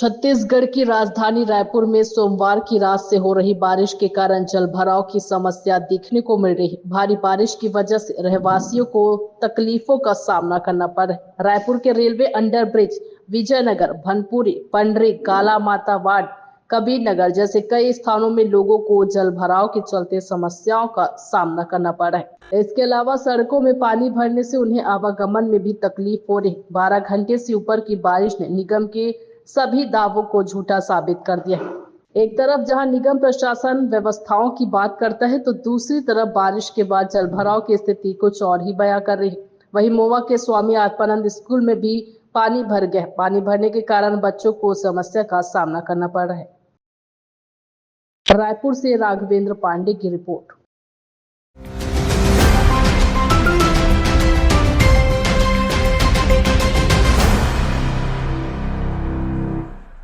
छत्तीसगढ़ की राजधानी रायपुर में सोमवार की रात से हो रही बारिश के कारण जलभराव की समस्या देखने को मिल रही। भारी बारिश की वजह से रहवासियों को तकलीफों का सामना करना पड़ रहा है। रायपुर के रेलवे अंडरब्रिज, विजयनगर, भनपुरी, पंडरी, काला माता वार्ड, कबीर नगर जैसे कई स्थानों में लोगों को जलभराव के चलते समस्याओं का सामना करना पड़ रहा है। इसके अलावा सड़कों में पानी भरने से उन्हें आवागमन में भी तकलीफ हो रही। 12 घंटे से ऊपर की बारिश ने निगम के सभी दावों को झूठा साबित कर दिया। एक तरफ जहां निगम प्रशासन व्यवस्थाओं की बात करता है तो दूसरी तरफ बारिश के बाद जलभराव की स्थिति कुछ और ही बयां कर रही है। वहीं मोवा के स्वामी आत्मानंद स्कूल में भी पानी भर गया। पानी भरने के कारण बच्चों को समस्या का सामना करना पड़ रहा है। रायपुर से राघवेंद्र पांडे की रिपोर्ट।